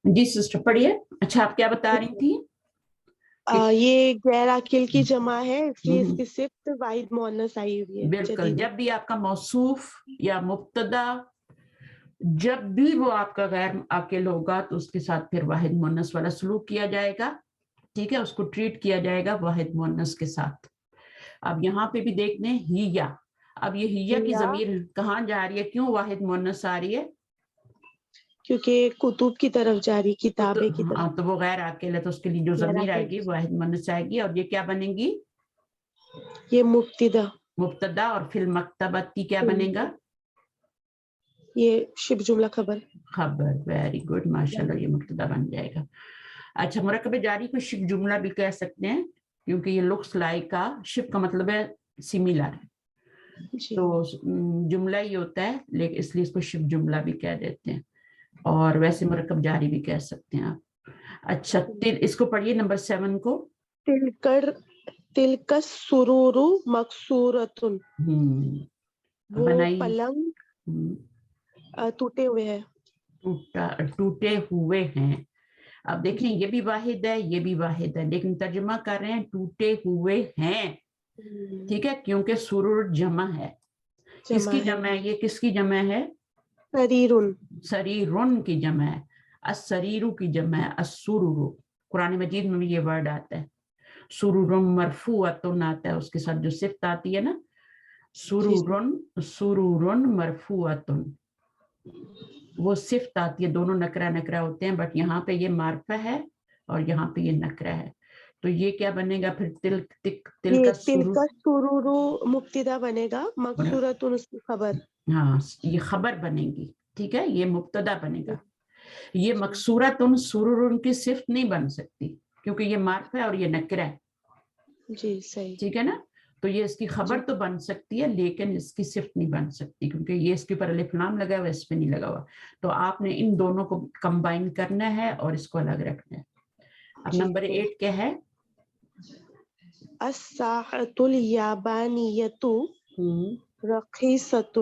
جی sister پڑھیے. اچھا آپ کیا بتا رہی تھی؟ یہ غیر عاقل کی جمع ہے اس لیے اس کی صرف واحد مؤنث آئی ہوئی ہے. بالکل. جب بھی آپ کا موصوف یا مبتدا جب بھی وہ آپ کا غیر عاقل ہوگا تو اس کے ساتھ پھر واحد مؤنث والا سلوک کیا جائے گا. ٹھیک ہے, اس کو ٹریٹ کیا جائے گا واحد مؤنث کے ساتھ. اب یہاں پہ بھی دیکھ لیں ہیا. اب یہ ہیا کی ضمیر کہاں جا رہی ہے؟ کیوں واحد مؤنث آ رہی ہے؟ کیونکہ کتب کی طرف جاری, کتابیں کی طرف. تو وہ غیر عاقل ہے تو اس کے لیے جو ضمیر آئے گی واحد مؤنث آئے گی. اور یہ کیا بنے گی؟ یہ مبتدا. اور فی المکتبۃ کی کیا بنے گا؟ یہ شبہ جملہ خبر. ویری گڈ, ماشاءاللہ, یہ مبتدا بن جائے گا. اچھا, مرکب جاری کو شبہ جملہ بھی کہہ سکتے ہیں کیونکہ یہ لکس لائک کا شبہ کا مطلب ہے سملر. تو جملہ ہی ہوتا ہے لیکن اس لیے اس کو شبہ جملہ بھی کہہ دیتے ہیں. اور ویسے مرکب جاری بھی کہہ سکتے ہیں آپ. اچھا, اس کو پڑھیے نمبر 7 کو. تلک السرور مکسورۃ. وہ پلنگ ٹوٹے ہوئے ہیں. ٹوٹے ہوئے ہیں. اب دیکھیں یہ بھی واحد ہے, یہ بھی واحد ہے, لیکن ترجمہ کر رہے ہیں ٹوٹے ہوئے ہیں. ٹھیک ہے, کیونکہ سرور جمع ہے. کس کی جمع ہے؟ یہ کس کی جمع ہے؟ سریرن کی جمع ہے. السریرو کی جمع ہے السرور. قرآن مجید میں بھی یہ ورڈ آتا ہے. سرورن مرفوعتن آتا ہے, اس کے ساتھ جو صفت آتی ہے نا, سرورن مرفوعتن, وہ صفت آتی ہے. دونوں نکرہ نکرہ ہوتے ہیں, بٹ یہاں پہ یہ معرفہ ہے اور یہاں پہ یہ نکرہ ہے. تو یہ کیا بنے گا پھر؟ تلک السرور مبتدا بنے گا, مکسورۃ اس کی خبر. ہاں, یہ خبر بنے گی. ٹھیک ہے, یہ مبتدا بنے گا. یہ مکسورۃ سرور کی صفت نہیں بن سکتی کیونکہ یہ معرفہ ہے اور یہ نکرہ ہے. جی صحیح. ٹھیک ہے نا. تو یہ اس کی خبر تو بن سکتی ہے لیکن اس کی صفت نہیں بن سکتی کیونکہ یہ اس کے اوپر الف لام لگا ہوا, اس پہ نہیں لگا ہوا. تو آپ نے ان دونوں کو کمبائن کرنا ہے اور اس کو الگ رکھنا ہے. اب نمبر 8 کیا ہے؟ الساعۃ الیابانیۃ رخیصۃ.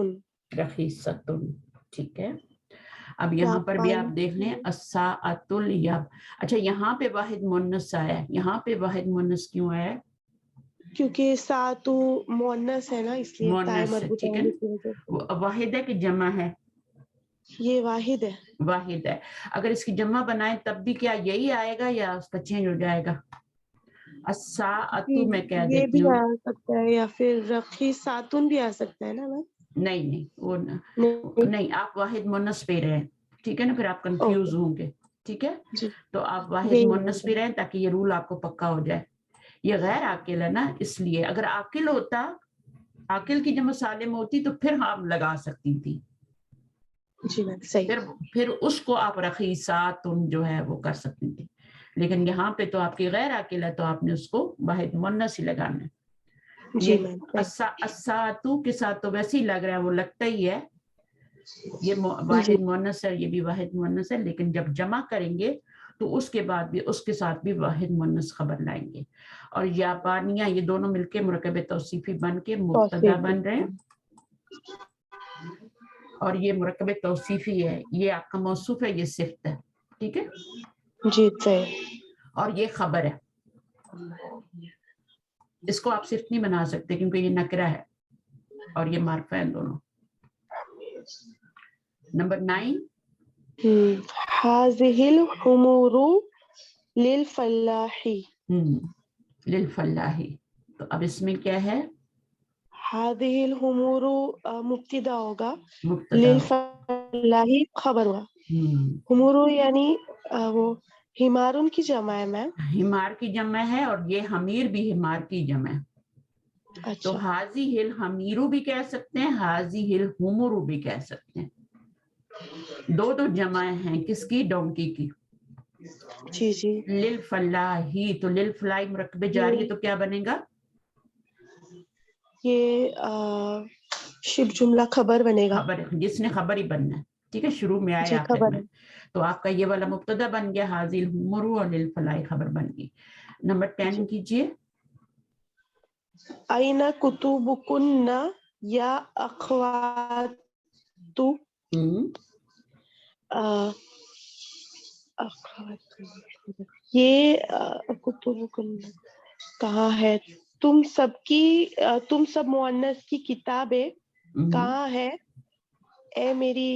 رخیصۃ. ٹھیک ہے. اب یہاں پر بھی آپ دیکھ لیں الساعۃ الیاب. اچھا, یہاں پہ واحد مؤنث آیا ہے. یہاں پہ واحد مؤنث کیوں آیا ہے؟ کیونکہ ساعت مؤنث ہے نا, اس لیے مؤنث ہے. ٹھیک ہے, واحد ہے کہ جمع ہے؟ یہ واحد ہے. واحد ہے. اگر اس کی جمع بنائے تب بھی کیا یہی آئے گا یا اس کا چینج ہو جائے گا؟ الساعۃ میں کہہ یہ دیتی بھی ہوں. آ سکتا ہے یا پھر رخیصاتن بھی آ سکتا ہے نا. نہیں وہ نہیں, آپ واحد مؤنث پہ رہے. ٹھیک ہے نا, پھر آپ کنفیوز ہوں گے. ٹھیک ہے, تو آپ واحد مؤنث پہ رہیں تاکہ یہ رول آپ کو پکا ہو جائے. یہ غیر عاقل ہے نا, اس لیے اگر عاقل ہوتا, عاقل کی جمع سالم ہوتی تو پھر آپ لگا سکتی تھی. پھر اس کو آپ رخیصات جو ہے وہ کر سکتی تھی. لیکن یہاں پہ تو آپ کی غیر عاقل ہے تو آپ نے اس کو واحد مؤنث ہی لگانا ہے. یہ الساعۃ کے ساتھ تو ویسے ہی لگ رہا ہے, وہ لگتا ہی ہے. یہ واحد مؤنث ہے, یہ بھی واحد مؤنث ہے, لیکن جب جمع کریں گے تو اس کے بعد بھی اس کے ساتھ بھی واحد مؤنث خبر لائیں گے. اور یابانیہ یہ دونوں مل کے مرکب توصیفی بن کے مبتدا بن رہے ہیں. اور یہ مرکب توصیفی ہے, یہ آپ کا موصوف ہے, یہ صفت ہے. ٹھیک ہے جی صحیح. اور یہ خبر ہے. اس کو آپ صفت نہیں بنا سکتے کیونکہ یہ نکرہ ہے اور یہ معرفہ ہے دونوں. نمبر 9. هذه الامور للفلاح. للفلاح. تو اب اس میں کیا ہے؟ هذه الامور مبتدا ہوگا, مبتدا للفلاح خبر ہوگا. امور یعنی وہ حمارن کی جمع ہے میم. حمار کی جمع ہے اور یہ حمیر بھی حمار کی جمع ہے. تو حاضی ہل حمیرو بھی کہہ سکتے ہیں, حاضی ہل حمرو بھی کہہ سکتے ہیں. دو جمع ہیں کس کی؟ ڈونکی کی. جی جی. للفلاحی, تو للفلاحی مرکب جاری ہے تو کیا بنے گا؟ یہ شبہ جملہ خبر بنے گا. خبر, جس نے خبر ہی بننا ہے. ٹھیک ہے, شروع میں آئے آخر میں. تو آپ کا یہ والا مبتدا بن گیا حاضی الحمر, اور للفلاحی خبر بن گئی. نمبر 10 کیجئے. این کتبکن یا اخوات. یہ کہاں ہے؟ تم سب مؤنث کی کتابیں کہاں ہے؟ اے میری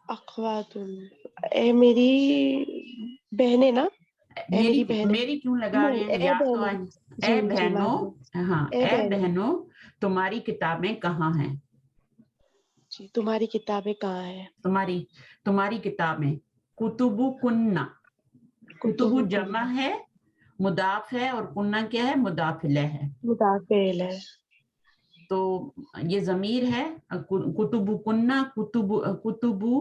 اخوات، اے میری بہنیں نا، اے میری بہنیں، میری کیوں لگا رہے ہیں؟ یا تو اے بہنوں، ہاں اے بہنوں تمہاری کتابیں کہاں ہیں؟ جی، تمہاری کتابیں کہاں ہیں؟ تمہاری کتابیں، کتبو کننا، کتبو جمع ہے، مضاف ہے، اور کننا کیا ہے؟ مضاف الیہ ہے، مضاف الیہ۔ تو یہ ضمیر ہے، کتبو کننا، کتبو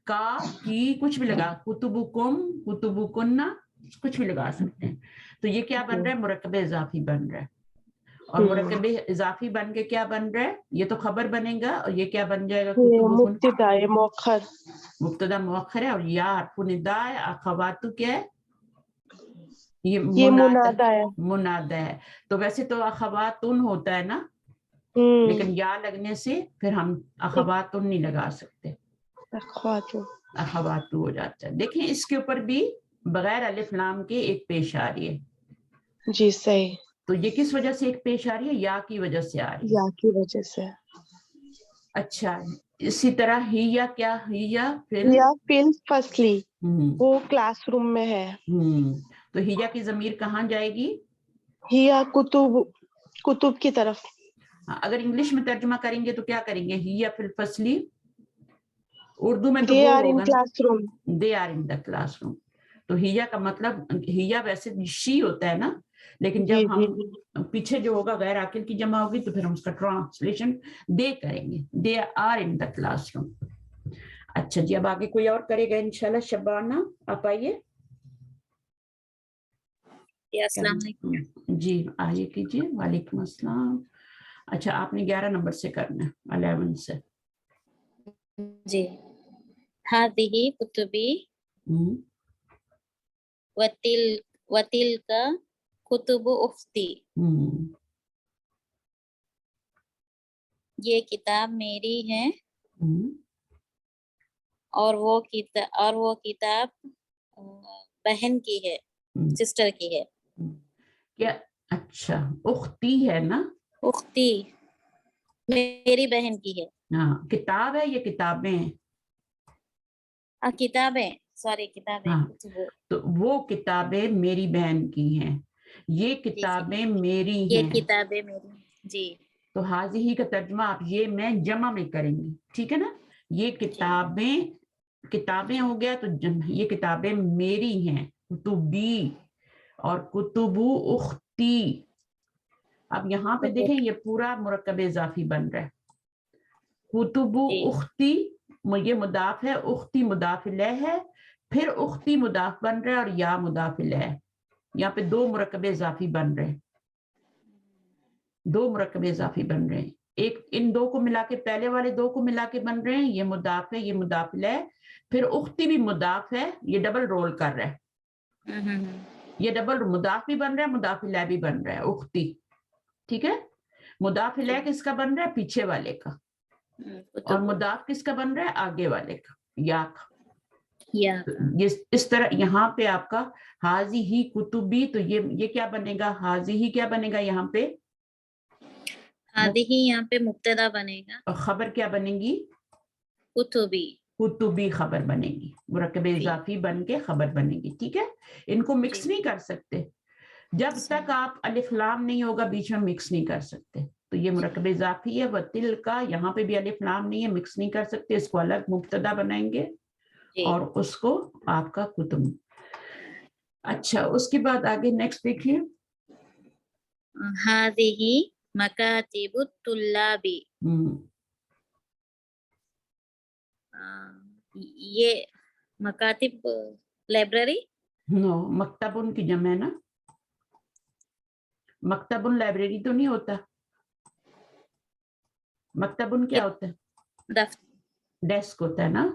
کا کی کچھ بھی لگا، کتبو کم، کتبو کننا کچھ بھی لگا سکتے ہیں۔ تو یہ کیا بن رہا ہے؟ مرکب اضافی بن رہا ہے، اور مرکب اضافی بن کے کیا بن رہا ہے؟ یہ تو خبر بنے گا، اور یہ کیا بن جائے گا؟ مبتدا مؤخر، مبتدا مؤخر ہے، اور یا حرف نداء ہے، اخواتو کیا ہے؟ یہ منادا ہے، منادا ہے۔ تو ویسے تو اخواتن ہوتا ہے نا، لیکن یا لگنے سے پھر ہم اخواتن نہیں لگا سکتے، اخواتو ہو جاتا ہے۔ دیکھیں اس کے اوپر بھی بغیر الف لام کے ایک پیش آ رہی ہے۔ جی صحیح۔ تو یہ کس وجہ سے ایک پیش آ رہی ہے؟ یا کی وجہ سے آ رہی ہے، یا کی وجہ سے۔ اچھا، اسی طرح ہی یا کیا؟ ہی یا فی الفصلی، وہ کلاس روم میں ہے۔ تو ہیا کی ضمیر کہاں جائے گی؟ ہیا کتب کی طرف۔ اگر انگلش میں ترجمہ کریں گے تو کیا کریں گے؟ ہیا فی الفصلی، اردو میں تو They وہ are in ہوگا classroom. They are in the classroom. تو ہیا کا مطلب، ہیا ویسے شی ہوتا ہے نا، لیکن جب ہم پیچھے جو ہوگا غیر عاقل کی جمع ہوگی تو پھر ہم اس کا ٹرانسلیشن دے کریں گے، دے are in the class room. اچھا جی، اب آگے کوئی اور کرے گا انشاءاللہ؟ شبانہ آپ آئیے۔ السلام علیکم جی آئیے کیجیے، وعلیکم السلام۔ اچھا آپ نے 11 نمبر سے کرنا ہے، 11 سے۔ جی، ہذہ کتبی وتلک کتب اختی، یہ کتاب میری ہے اور وہ کتاب بہن کی ہے، سسٹر کی ہے۔ کیا؟ اچھا اختی ہے نا، اختی میری بہن کی ہے۔ ہاں، کتاب ہے یہ کتابیں ہیں؟ کتابیں، سوری کتابیں، تو وہ کتابیں میری بہن کی ہیں، یہ کتابیں میری ہیں، یہ کتابیں میری، جی۔ تو حاضی کا ترجمہ آپ یہ میں جمع میں کریں گی، ٹھیک ہے نا؟ یہ کتابیں ہو گیا تو یہ کتابیں میری ہیں، کتبی اور کتبو اختی۔ اب یہاں پہ دیکھیں یہ پورا مرکب اضافی بن رہا ہے، کتبو اختی یہ مضاف ہے، اختی مضاف الیہ ہے، پھر اختی مضاف بن رہا ہے، اور یا مضاف الیہ ہے۔ یہاں پہ 2 مرکب اضافی بن رہے ہیں، 2 مرکب اضافی بن رہے ہیں، ایک ان 2 کو ملا کے، پہلے والے 2 کو ملا کے بن رہے ہیں، یہ مضاف ہے، یہ مضاف الیہ، پھر اختی بھی مضاف ہے، یہ ڈبل رول کر رہا ہے، یہ ڈبل مضاف بھی بن رہا ہے، مضاف الیہ بھی بن رہا ہے، اختی، ٹھیک ہے؟ مضاف الیہ کس کا بن رہا ہے؟ پیچھے والے کا، اور مضاف کس کا بن رہا ہے؟ آگے والے کا، یا کا۔ اس طرح یہاں پہ آپ کا حاضی ہی کتبی، تو یہ کیا بنے گا؟ حاضی ہی کیا بنے گا یہاں پہ؟ حاضی ہی یہاں پہ مبتدا بنے گا، اور خبر کیا بنے گی؟ کتبی، کتبی خبر بنے گی، مرکب اضافی بن کے خبر بنے گی، ٹھیک ہے؟ ان کو مکس نہیں کر سکتے، جب تک آپ الف لام نہیں ہوگا بیچ میں مکس نہیں کر سکتے۔ تو یہ مرکب اضافی ہے، وتل کا، یہاں پہ بھی الف لام نہیں ہے، مکس نہیں کر سکتے، اس کو الگ مبتدا بنائیں گے اور اس کو آپ کا کتب۔ اچھا اس کے بعد آگے نیکسٹ دیکھیے، ہذہ مکاتب الطلاب، یہ مکاتب لائبریری، نو مکتبن کی جمع ہے نا، مکتبن لائبریری تو نہیں ہوتا، مکتبن کیا ہوتا ہے؟ ڈیسک ہوتا ہے نا،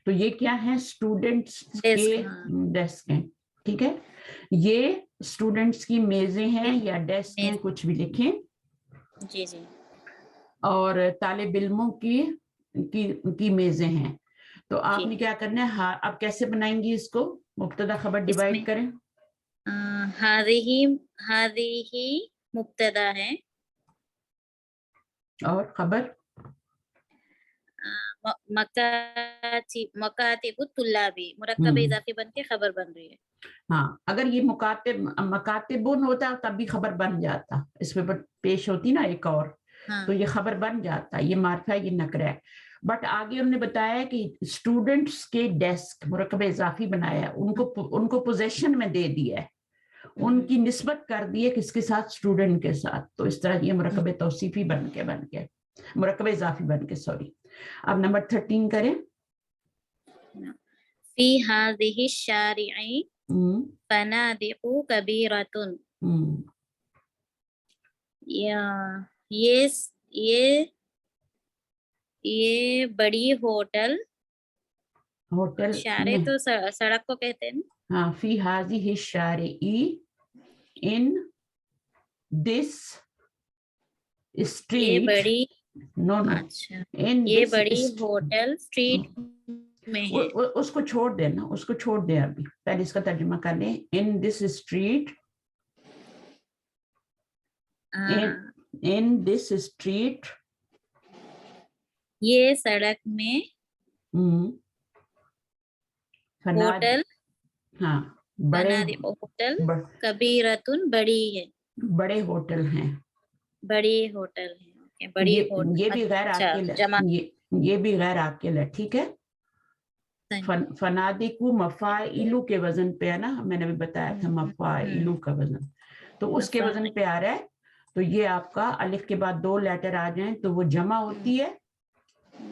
تو یہ کیا ہے؟ اسٹوڈنٹس کے ڈیسک ہیں، ٹھیک ہے؟ یہ اسٹوڈنٹس کی میزیں ہیں یا ڈیسک ہیں، کچھ بھی لکھیں، جی جی، اور طالب علموں کی میزیں ہیں، تو آپ نے کیا کرنا ہے, آپ کیسے بنائیں گی اس کو, مبتدا خبر ڈیوائڈ کریں. ہاذیہی مبتدا ہے اور خبر مکاتب الطلابی, مرکب اضافی بن کے خبر بن رہی ہے. ہاں, اگر یہ مکاتبون ہوتا تب بھی خبر بن جاتا, اس میں پیش ہوتی نا ایک اور, تو یہ خبر بن جاتا. یہ معرفہ ہے, یہ نکرہ ہے. بٹ آگے ہم نے بتایا کہ اسٹوڈنٹس کے ڈیسک مرکب اضافی بنایا, ان کو پوزیشن میں دے دیا ہے, ان کی نسبت کر دی ہے کس کے ساتھ, اسٹوڈنٹ کے ساتھ. تو اس طرح یہ مرکب توصیفی بن کے مرکب اضافی بن کے, سوری. اب نمبر 13 کریں. فی ہذہ الشارع فنادق کبیرۃ, یہ بڑی ہوٹل شارع تو سڑک کو کہتے ہیں. ہاں, فی ہذہ الشارع, ان دس اسٹریٹ, یہ بڑی, نو اچھا, یہ بڑی ہوٹل اسٹریٹ میں ہے. اس کو چھوڑ دینا, اس کو چھوڑ دیں ابھی, پہلے اس کا ترجمہ کر لیں. ان دس اسٹریٹ, ان دس اسٹریٹ, یہ سڑک میں ہوٹل, ہاں, بڑے ہوٹل کبیرتن, بڑی ہے, بڑے ہوٹل ہیں, بڑی ہوٹل ہے. بڑی ہوٹل یہ بھی غیر عاقل ہے, یہ بھی غیر عاقل ہے. ٹھیک ہے. فنادقو مفاعلو کے وزن پہ ہے نا, میں نے بھی بتایا تھا مفاعلو کا وزن, تو اس کے وزن پہ آ رہا ہے. تو یہ آپ کا الف کے بعد 2 لیٹر آ جائیں تو وہ جمع ہوتی ہے.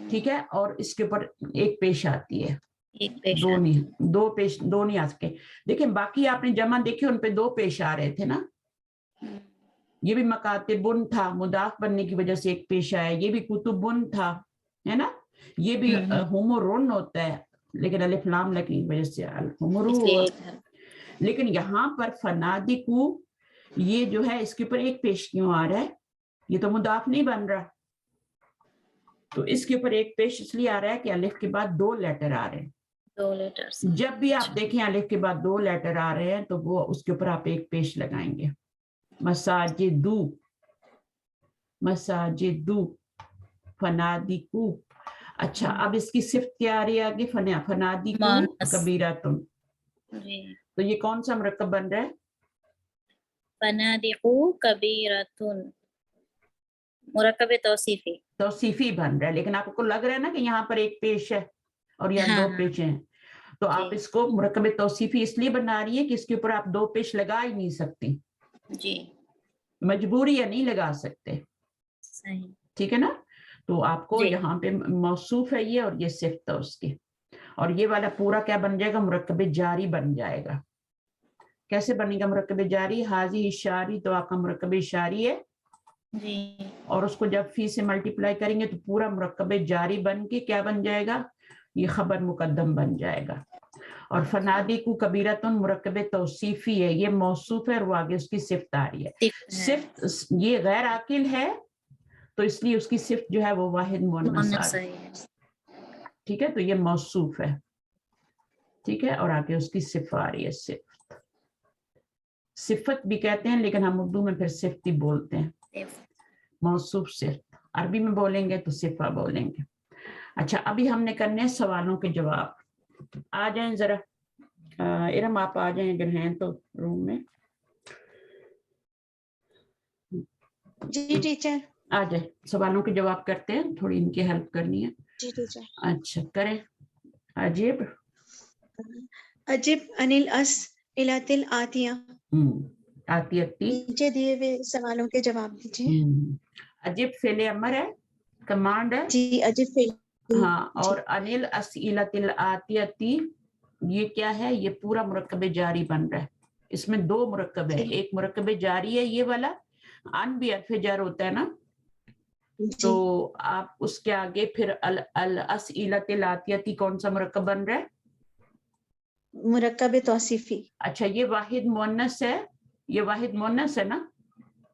ٹھیک ہے. اور اس کے اوپر ایک پیش آتی ہے, دو نہیں آ سکے. دیکھیں باقی آپ نے جمع دیکھے, ان پہ 2 پیش آ رہے تھے نا. یہ بھی مکاتبن تھا, مضاف بننے کی وجہ سے ایک پیش آیا. یہ بھی کتبن تھا, ہے نا. یہ بھی ہومورون ہوتا ہے, لیکن الف لام لگنے کی وجہ سے الحمرو ہوا. لیکن یہاں پر فنادقو, یہ جو ہے اس کے اوپر ایک پیش کیوں آ رہا ہے, یہ تو مضاف نہیں بن رہا. تو اس کے اوپر ایک پیش اس لیے آ رہا ہے کہ الف کے بعد 2 لیٹر آ رہے ہیں. 2 لیٹرز. جب بھی آپ دیکھیں الف کے بعد 2 لیٹر آ رہے ہیں تو وہ اس کے اوپر آپ ایک پیش لگائیں گے. مساجدو, مساجدو, فنادقو. اچھا, اب اس کی صفت کیا آ رہی ہے آگے, فنادقو کبیرۃن. تو یہ کون سا مرکب بن رہا ہے, فنادقو کبیرۃن, مرکب توصیفی بن رہا ہے. لیکن آپ کو لگ رہا ہے نا کہ یہاں پر ایک پیش ہے اور یہاں 2 پیش ہیں, تو آپ اس کو مرکب توصیفی اس لیے بنا رہی ہے کہ اس کے اوپر آپ 2 پیش لگا ہی نہیں سکتی. جی, مجبوری ہے, نہیں لگا سکتے. صحیح. ٹھیک ہے نا. تو آپ کو یہاں پہ موصوف ہے یہ, اور یہ صفت ہے اس کی. اور یہ والا پورا کیا بن جائے گا, مرکب جاری بن جائے گا. کیسے بنے گا مرکب جاری, حاضی اشاری, تو آپ کا مرکب اشاری ہے جی, اور اس کو جب فی سے ملٹیپلائی کریں گے تو پورا مرکب جاری بن کے کیا بن جائے گا, یہ خبر مقدم بن جائے گا. اور فنادقو کبیرۃن مرکب توصیفی ہے, یہ موصوف ہے اور وہ آگے اس کی صفت آ رہی ہے. صفت یہ غیر عاقل ہے تو اس لیے اس کی صفت جو ہے وہ واحد مؤنث آ رہی ہے. ٹھیک ہے. تو یہ موصوف ہے, ٹھیک ہے, اور آگے اس کی صفت آ رہی ہے. صفت بھی کہتے ہیں لیکن ہم اردو میں پھر صفت ہی بولتے ہیں. موصوف صفت, عربی میں بولیں گے تو صفہ بولیں گے. اچھا, ابھی ہم نے کرنے سوالوں کے جواب. آ جائیں ذرا, ارم آپ آ جائیں اگر ہیں تو روم میں. جی ٹیچر. آ جائیں, سوالوں کے جواب کرتے ہیں, تھوڑی ان کی ہیلپ کرنی ہے. جی ٹیچر. اچھا کریں. عجیب انل اسئلۃ الآتیہ, آتیتی, نیچے دیے ہوئے سوالوں کے جواب دیجیے. عجیب فعل امر ہے, کمانڈ ہے. جی, عجیب فعل. ہاں, اور انل اسئلۃ الآتیتی یہ کیا ہے, یہ پورا مرکب جاری بن رہا ہے. اس میں 2 مرکب ہے, ایک مرکب جاری ہے یہ والا, ان بھی حرف جر ہوتا ہے نا, تو آپ اس کے آگے پھر الاسئلۃ الآتیتی کون سا مرکب بن رہا ہے, مرکب توصیفی. اچھا, یہ واحد مؤنث ہے, یہ واحد مؤنث ہے نا.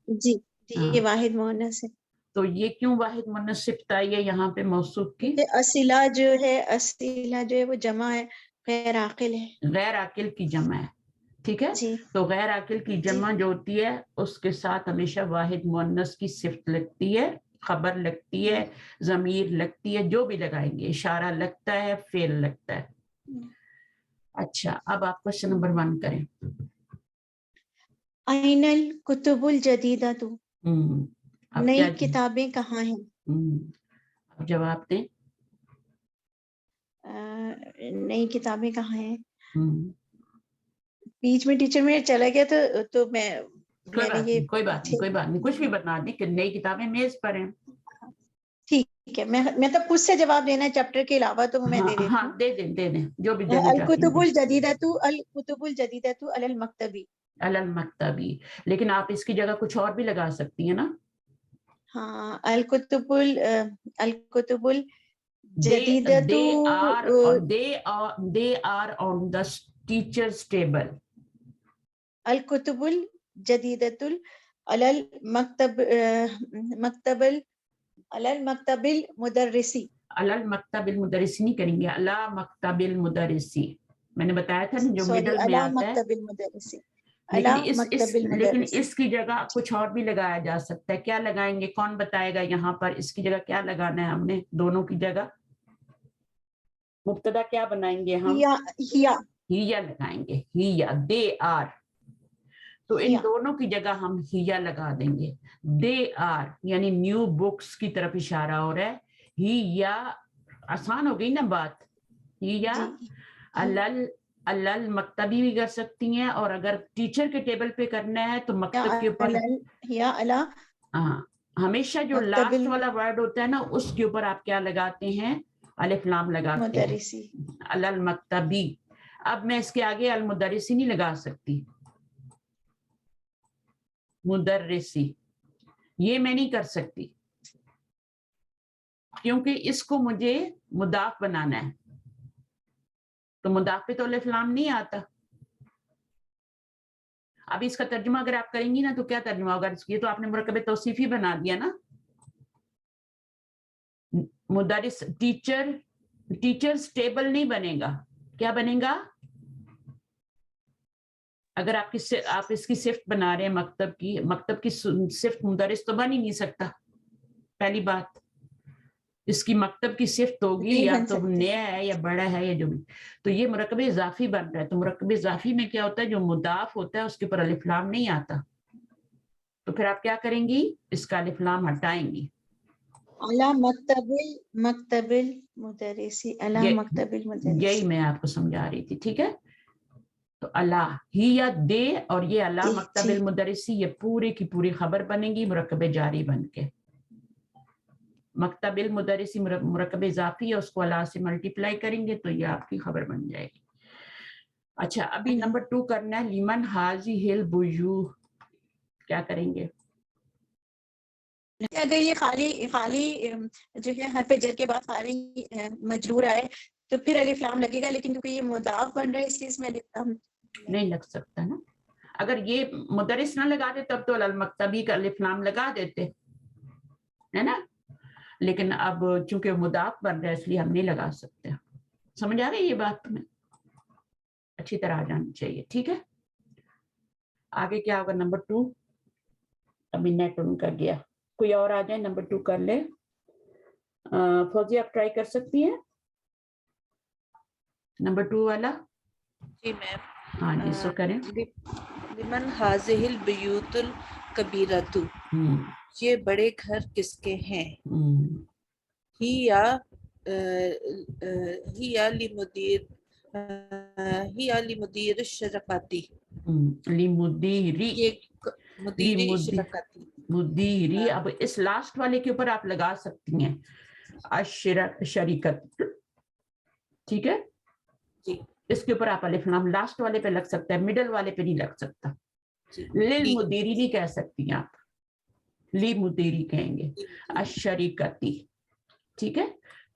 جی, یہ واحد مؤنث ہے. تو یہ کیوں واحد مؤنث صفت آئی ہے یہاں پہ موصوف کی؟ اسیلہ جو ہے وہ جمع ہے، غیر عاقل ہے، غیر عاقل کی جمع ہے، ٹھیک ہے. جی تو غیر عاقل کی جمع جو ہوتی ہے اس کے ساتھ ہمیشہ واحد مؤنث کی صفت لگتی ہے، خبر لگتی ہے، ضمیر لگتی ہے، جو بھی لگائیں گے، اشارہ لگتا ہے، فعل لگتا ہے. اچھا اب آپ کوشچن نمبر 1 کریں. این الکتب الجدیدہ، اب نئی کیا کتابیں کہاں ہیں؟ اب جواب دیں. نئی کتابیں کہاں ہیں؟ بیچ میں ٹیچر میں چلا گیا تو میں نے کوئی بات نہیں کچھ بھی بتا دیں کہ نئی کتابیں میز پر ہیں. ٹھیک ہے، میں تو کچھ سے جواب دینا ہے چیپٹر کے علاوہ تو میں دے دیتی ہوں. دے دیں جو بھی دینا چاہتی الکتب ہیں. الجدیدۃ علی المکتبی، علی المکتبی، لیکن آپ اس کی جگہ کچھ اور بھی لگا سکتی ہیں نا. ہاں الکتب الجدیدۃ they are on the teacher's table. الکتب الجدیدۃ علی المکتب المدرسی. علی المکتب المدرسی نہیں کریں گے، علی مکتب المدرسی. میں نے بتایا تھا نا جو مڈل میں آتا ہے. لیکن اس کی جگہ کچھ اور بھی لگایا جا سکتا ہے. کیا لگائیں گے؟ کون بتائے گا یہاں پر اس کی جگہ کیا لگانا ہے؟ ہم نے دونوں کی جگہ مبتدا کیا بنائیں گے؟ ہم ہیا لگائیں گے، ہیا. دے آر، تو ان دونوں کی جگہ ہم ہیا لگا دیں گے. دے آر یعنی نیو بکس کی طرف اشارہ ہو رہا ہے. ہیا آسان ہو گئی نا بات. ہیا الل مکتبی بھی کر سکتی ہیں، اور اگر ٹیچر کے ٹیبل پہ کرنا ہے تو مکتب کے اوپر ہمیشہ جو لاسٹ والا ورڈ ہوتا ہے نا اس کے اوپر آپ کیا لگاتے ہیں؟ الف لام لگاتے ہیں. الل مکتبی. اب میں اس کے آگے المدرسی نہیں لگا سکتی، مدرسی یہ میں نہیں کر سکتی کیونکہ اس کو مجھے مضاف بنانا ہے. تو مضاف پہ تو الف لام نہیں آتا. اب اس کا ترجمہ اگر آپ کریں گی نا تو کیا ترجمہ ہوگا؟ یہ تو آپ نے مرکب توصیفی بنا دیا نا. مدرس ٹیچرز ٹیبل نہیں بنے گا. کیا بنے گا؟ اگر آپ اس کی صفت بنا رہے ہیں مکتب کی صفت مدرس تو بن ہی نہیں سکتا. پہلی بات اس کی مکتب کی صفت ہوگی یا تو نیا ہے یا بڑا ہے یا جو بھی. تو یہ مرکب اضافی بن رہا ہے. تو مرکب اضافی میں کیا ہوتا ہے؟ جو مضاف ہوتا ہے اس کے اوپر الف لام نہیں آتا. تو پھر آپ کیا کریں گی؟ اس کا الف لام ہٹائیں گی. مکتب المدرسی، یہی میں آپ کو سمجھا رہی تھی. ٹھیک ہے، تو اللہ ہی یا دے اور یہ اللہ مکتب المدرسی یہ پورے کی پوری خبر بنے گی مرکب جاری بن کے. مکتب المدرسی مرکب اضافی ہے، اس کو اللہ سے ملٹیپلائی کریں گے تو یہ آپ کی خبر بن جائے گی. اچھا ابھی نمبر 2 کرنا ہے. لیمن حاضی البیوہ، کیا کریں گے؟ اگر یہ خالی جو ہے حرف جر کے بعد خالی مجرور آئے تو پھر الف لام لگے گا، لیکن کیونکہ یہ مضاف بن رہا ہے اس لیے اس میں الف لام نہیں لگ سکتا نا. اگر یہ مدرس نہ لگاتے تب تو المکتبی کا الف لام لگا دیتے ہے نا، لیکن اب چونکہ مضاف بن رہا ہے اس لیے ہم نہیں لگا سکتے. سمجھ آ رہی ہے یہ بات تمہیں؟ اچھی طرح آ جانی چاہیے. ٹھیک ہے، آگے کیا ہوگا؟ نمبر 2 ابھی نیٹ ان کا گیا. کوئی اور آ جائے نمبر 2 کر لے. فوزی آپ ٹرائی کر سکتی ہیں نمبر 2 والا؟ جی میم. ہاں جی سو کریں. لمن حاضہ البیوت الکبیرۃ، یہ بڑے گھر کس کے ہیں؟ ہی لمدیر الشرکاتی، مدیری. اب اس لاسٹ والے کے اوپر آپ لگا سکتی ہیں شریکت. ٹھیک ہے، اس کے اوپر آپ الف لام لاسٹ والے پہ لگ سکتا ہے، مڈل والے پہ نہیں لگ سکتا. للمدیری نہیں کہہ سکتی آپ، لی مدیری کہیں گے. الشریکتی. ٹھیک ہے،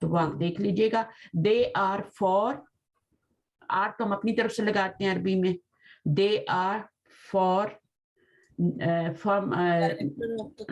تو وہ آپ دیکھ لیجئے گا. دے آر فار، آر تو ہم اپنی طرف سے لگاتے ہیں عربی میں. دے آر فار from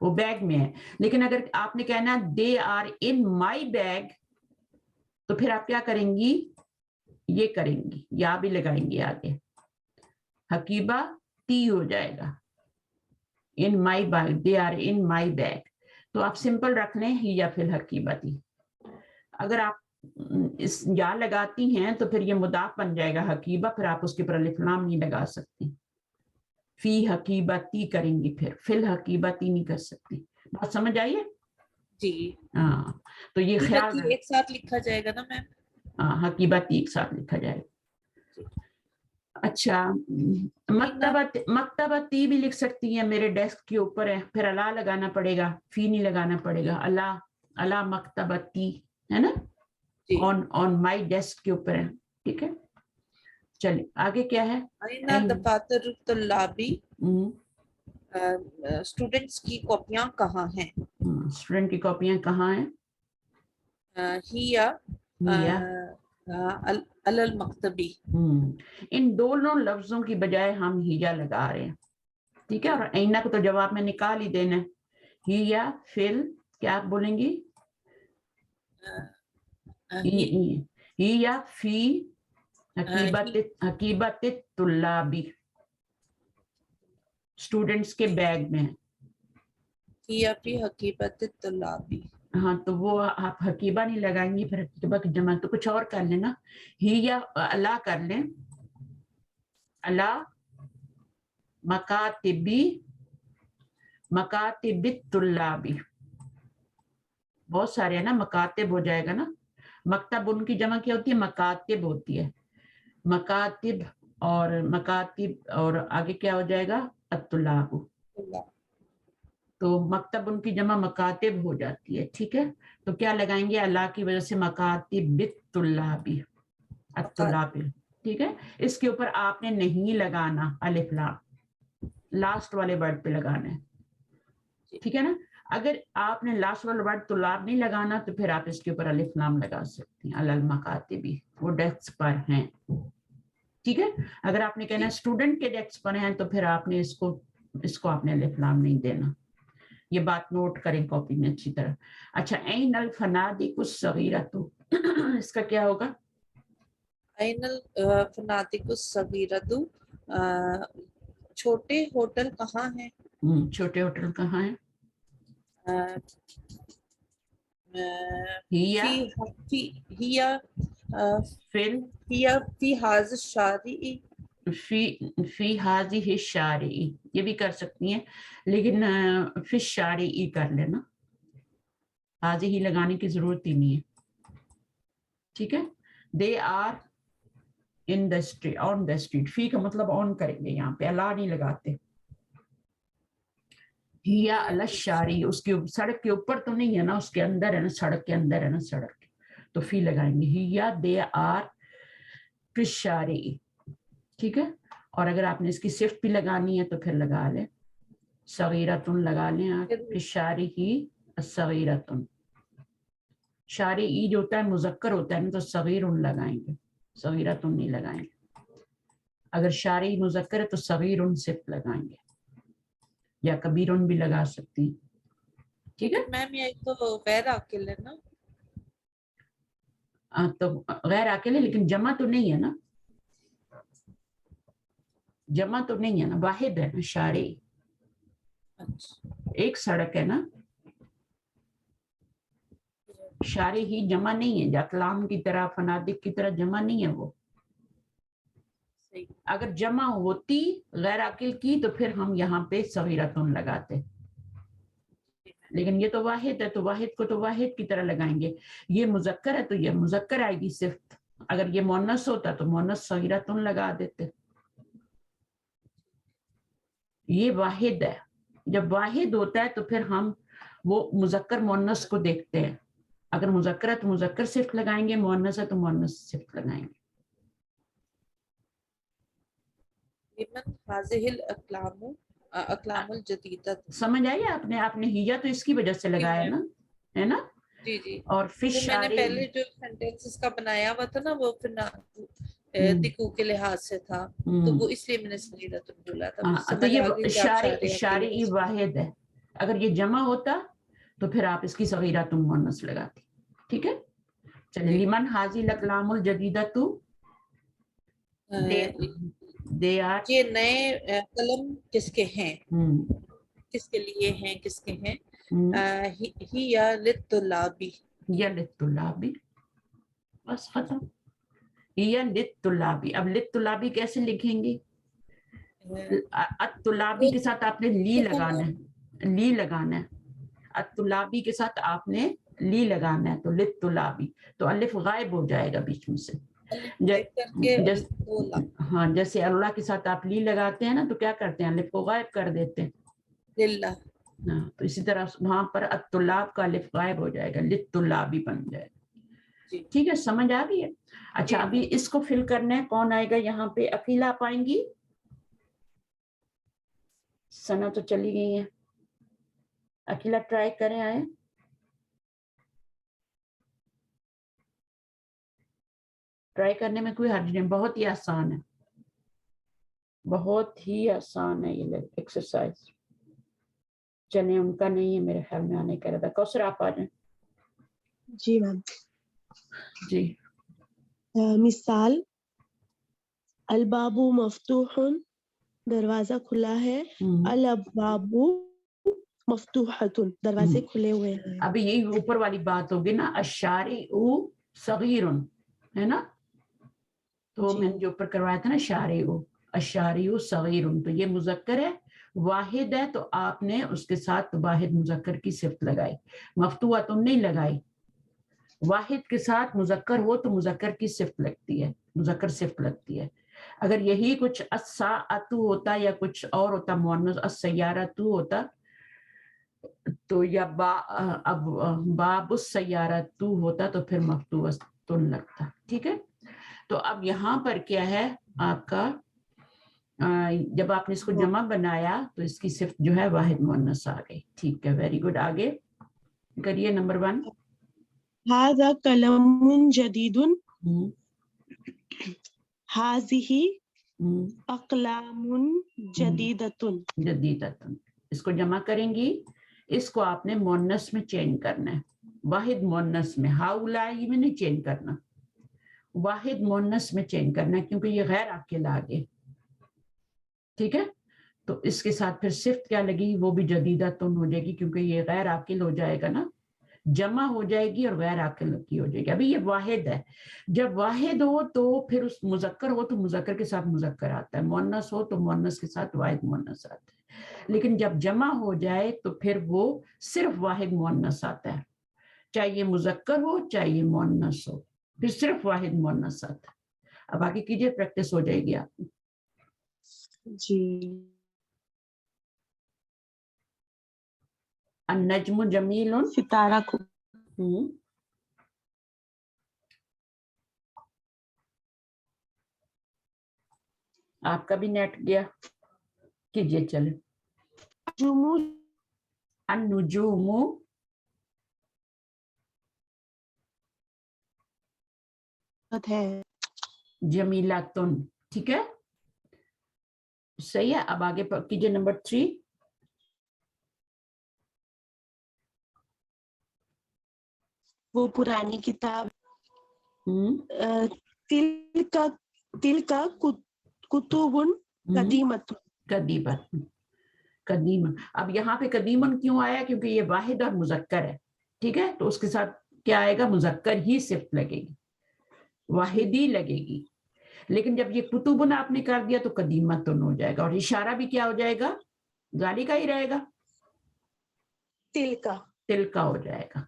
وہ بیگ میں ہے. لیکن اگر آپ نے کہنا دے آر ان مائی بیگ تو پھر آپ کیا کریں گی, یہ کریں گی, یا بھی لگائیں گے آگے, حقیبہ تی ہو جائے گا, in my bag, they are in my bag. تو آپ سمپل رکھ لیں ہی یا پھر حقیبہ تی. اگر آپ اس یا لگاتی ہیں تو پھر یہ مضاف بن جائے گا حقیبہ, پھر آپ اس کے اوپر الف لام نہیں لگا سکتی. فی حقیبتی کریں گی, پھر فی الحقیبتی نہیں کر سکتی. بات سمجھ آئیے؟ جی ہاں, تو یہ خیال ایک ساتھ لکھا جائے گا نا میم؟ ہاں, حقیبتی ایک ساتھ لکھا جائے گا. اچھا, مکتبتی بھی لکھ سکتی ہیں, میرے ڈیسک کے اوپر ہے, پھر اللہ لگانا پڑے گا, فی نہیں لگانا پڑے گا. اللہ مکتبتی ہے نا, آن مائی ڈیسک کے اوپر ہے. ٹھیک ہے, چلیے آگے کیا ہے؟ دفاتر الطلابی, اسٹوڈنٹس کی کاپیاں کہاں ہیں؟ اسٹوڈنٹ کی کاپیاں کہاں ہیں؟ ہیا المکتبی. ان دونوں لفظوں کی بجائے ہم ہیا لگا رہے ہیں. ٹھیک ہے, اور اینا کو تو جواب میں نکال ہی دینا. ہیا فل کیا آپ بولیں گی؟ ہیا فی حقیبت طلابی, اسٹوڈنٹس کے بیگ میں. ہیا فی حقیبت طلابی. ہاں, تو وہ آپ حقیبہ نہیں لگائیں گی, پھر حقیبہ کی جمع تو کچھ اور کر لینا, ہی یا اللہ کر لیں, اللہ مکاتب الطلابی. بہت سارے ہیں نا, مکاتب ہو جائے گا نا. مکتب ان کی جمع کیا ہوتی ہے؟ مکاتب ہوتی ہے. مکاتب اور آگے کیا ہو جائے گا؟ الطلاب. تو مکتب ان کی جمع مکاتب ہو جاتی ہے. ٹھیک ہے, تو کیا لگائیں گے؟ اللہ کی وجہ سے مکاتب الطلابی, الطلاب. ٹھیک ہے, اس کے اوپر آپ نے نہیں لگانا الف لام, لاسٹ والے ورڈ پہ لگانا ہے. ٹھیک ہے نا, اگر آپ نے لاسٹ والا ورڈ طلاب نہیں لگانا تو پھر آپ اس کے اوپر الف لام لگا سکتی ہیں. المکاتبی, وہ ڈیسک پر ہیں. ٹھیک ہے, اگر آپ نے کہنا اسٹوڈنٹ کے ڈیسک پر ہیں تو پھر آپ نے اس کو آپ نے الف لام نہیں دینا. یہ بات نوٹ کریں کاپی میں اچھی طرح. اچھا, این الفنادق الصغیرۃ, اس کا کیا ہوگا؟ این الفنادق الصغیرۃ, چھوٹے ہوٹل کہاں ہیں؟ چھوٹے ہوٹل کہاں ہیں؟ فی ھذا الشارع, فی ھذہ الشارع, یہ بھی کر سکتی ہیں, لیکن فی الشارع کر لینا, ھذہ ہی لگانے کی ضرورت ہی نہیں ہے. ٹھیک ہے, they are in the street, on the street. فی کا مطلب آن کریں گے, یہاں پہ اللہ نہیں لگاتے. ہیا الشارع, اس کے سڑک کے اوپر تو نہیں ہے نا, اس کے اندر ہے نا, سڑک کے اندر ہے نا سڑک, تو فی لگائیں گے. ہیا دے آر فی الشارع. ٹھیک ہے, اور اگر آپ نے اس کی صفت بھی لگانی ہے تو پھر لگا لیں, صغیرۃن لگا لیں آپ, فی الشارع الصغیرۃن. شارع جو ہوتا ہے مذکر ہوتا ہے نا, تو صغیرن لگائیں گے, صغیرۃن نہیں لگائیں گے. اگر شارع مذکر ہے تو صغیرن صفت لگائیں گے, یا کبیرن بھی لگا سکتی. ٹھیک ہے, میم یہ تو غیر عاقل ہے نا. تو غیر عاقل ہے, لیکن جمع تو نہیں ہے نا, جمع تو نہیں ہے نا, واحد ہے نا شارع. ایک سڑک ہے نا, شارع ہی جمع نہیں ہے, اقلام کی طرح فنادق کی طرح جمع نہیں ہے وہ. اگر جمع ہوتی غیر عاقل کی تو پھر ہم یہاں پہ صغیرۃن لگاتے, لیکن یہ تو واحد ہے, تو واحد کو تو واحد کی طرح لگائیں گے. یہ مذکر ہے تو یہ مذکر آئے گی صفت, اگر یہ مؤنث ہوتا تو مؤنث صغیرۃن لگا دیتے. یہ واحد ہے, جب واحد ہوتا ہے تو پھر ہم وہ مذکر مؤنث کو دیکھتے ہیں. اگر مذکر ہے تو مذکر صفت لگائیں گے, مؤنث ہے تو مؤنث صفت لگائیں گے. اقلام الجدیدہ. سمجھ آئی آپ نے ہیا تو اس کی وجہ سے لگایا نا, ہے نا. جی جی, اور فی میں نے الشارع, پہلے جو سینٹینس کا بنایا ہوا تھا نا وہ دکو کے لحاظ سے تھا, تو وہ اس لیے میں نے صغیرۃ بولا تھا. تو یہ شارع واحد ہے. اگر یہ جمع ہوتا تو پھر آپ اس کی صغیرہ تم مؤنث لگاتی. ٹھیک ہے, چلیے. لیمن حاضی الاقلام الجدیدہ تو دے آر, یہ نئے قلم کس کے ہیں, کس کے لیے ہیں, کس کے ہیں. ہی یا للطلابی, یا للطلابی, بس ختم. یا للطلابی. اب للطلابی کیسے لکھیں گے؟ الطلابی کے ساتھ آپ نے لی لگانا ہے, لی لگانا ہے. الطلابی کے ساتھ آپ نے لی لگانا ہے, تو للطلابی, تو الف غائب ہو جائے گا بیچ میں سے. ہاں, جیسے اللہ کے ساتھ آپ لی لگاتے ہیں نا, تو کیا کرتے ہیں, الف کو غائب کر دیتے ہیں. للہ. ہاں, تو اسی طرح وہاں پر الطلاب کا الف غائب ہو جائے گا, للطلابی بن جائے گا. ٹھیک ہے, سمجھ آ گئی ہے. اچھا, ابھی اس کو فل کرنا ہے. کون آئے گا یہاں پہ؟ عقیلہ آپ آئیں گی؟ سنا تو چلی گئی ہے. عقیلہ ٹرائی کریں, آئے. ٹرائی کرنے میں کوئی حرج نہیں, بہت ہی آسان ہے, بہت ہی آسان ہے یہ ایکسرسائز. چلیں, ان کا نہیں ہے میرے خیال میں آنے کا رہتا. کوثر آپ آ جائیں. جی میم. جی, مثال الباب مفتوح, دروازہ کھلا ہے. الابواب مفتوحۃ, دروازے کھلے ہوئے ہیں. ابھی یہی اوپر والی بات ہوگی نا, الشارع صغیر, ہے نا. تو میں نے جو اوپر کروایا تھا نا, شارع, الشارع صغیر, تو یہ مذکر ہے, واحد ہے, تو آپ نے اس کے ساتھ واحد مذکر کی صفت لگائی. مفتوحۃ نہیں لگائی. واحد کے ساتھ مذکر ہو تو مذکر کی صفت لگتی ہے, مذکر صفت لگتی ہے. اگر یہی کچھ الساعۃ ہوتا یا کچھ اور ہوتا, مؤنث السیارۃ ہوتا, تو یا باب السیارۃ ہوتا تو پھر مفتوحۃ لگتا. ٹھیک ہے, تو اب یہاں پر کیا ہے آپ کا, جب آپ نے اس کو جمع بنایا تو اس کی صفت جو ہے واحد مؤنث آ گئی. ٹھیک ہے, ویری گڈ. آگے کریے نمبر 1. هذا قلم جدید, هذه اقلام جدیدۃ. جدیدۃ, اس کو جمع کریں گی, اس کو آپ نے مؤنث میں چینج کرنا ہے, واحد مؤنث میں. ہاؤلائی میں نہیں چینج کرنا, واحد مؤنث میں چینج کرنا ہے, کیونکہ یہ غیر عاقل آگے. ٹھیک ہے, تو اس کے ساتھ پھر صفت کیا لگی, وہ بھی جدیدۃ ہو جائے گی, کیونکہ یہ غیر عاقل ہو جائے گا نا, جمع ہو جائے گی اور غیر عاقل کی ہو جائے گی. ابھی یہ واحد ہے, جب واحد ہو تو پھر اس مذکر ہو تو مذکر کے ساتھ مذکر آتا ہے, مؤنث ہو تو مؤنث کے ساتھ واحد مؤنث آتا ہے. لیکن جب جمع ہو جائے تو پھر وہ صرف واحد مؤنث آتا ہے, چاہے یہ مذکر ہو چاہے یہ مؤنث ہو, پھر صرف واحد مؤنث آتا ہے. اب آگے کیجئے, پریکٹس ہو جائے گی آپ. جی. النجم جمیل, ستارہ کو. آپ کا بھی نیٹ گیا, کیجئے. چلے. النجوم ہے جمیلاتن. ٹھیک ہے, صحیح ہے. اب آگے کیجئے نمبر 3. وہ پرانی کتاب. تل کا کتب قدیمت. قدیم. اب یہاں پہ قدیمن کیوں آیا, کیونکہ یہ واحد اور مذکر ہے. ٹھیک ہے, تو اس کے ساتھ کیا آئے گا, مذکر ہی صفت لگے گی, واحد ہی لگے گی. لیکن جب یہ کتبن آپ نے کر دیا تو قدیمتن ہو جائے گا, اور اشارہ بھی کیا ہو جائے گا, ذالکا ہی رہے گا, تل کا ہو جائے گا.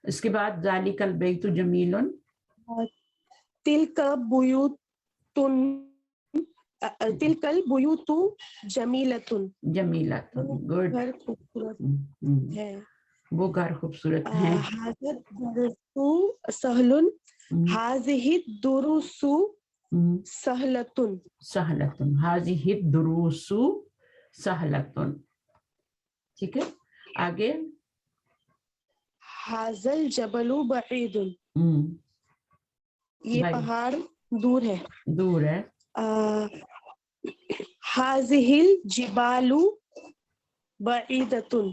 اس کے بعد ذالک البیت جمیل, تلک البیوت جمیلتن. جمیلتن, گڈ, گھر خوبصورت ہے. وہ گھر خوبصورت ہیں. سہل, ہذہ الدروس سہلتن. سہلتن, ہذہ الدروس سہلتن. ٹھیک ہے, آگے. ھذا الجبل بعید, یہ پہاڑ دور ہے. دور ہے. ھذہ الجبال بعیدتن.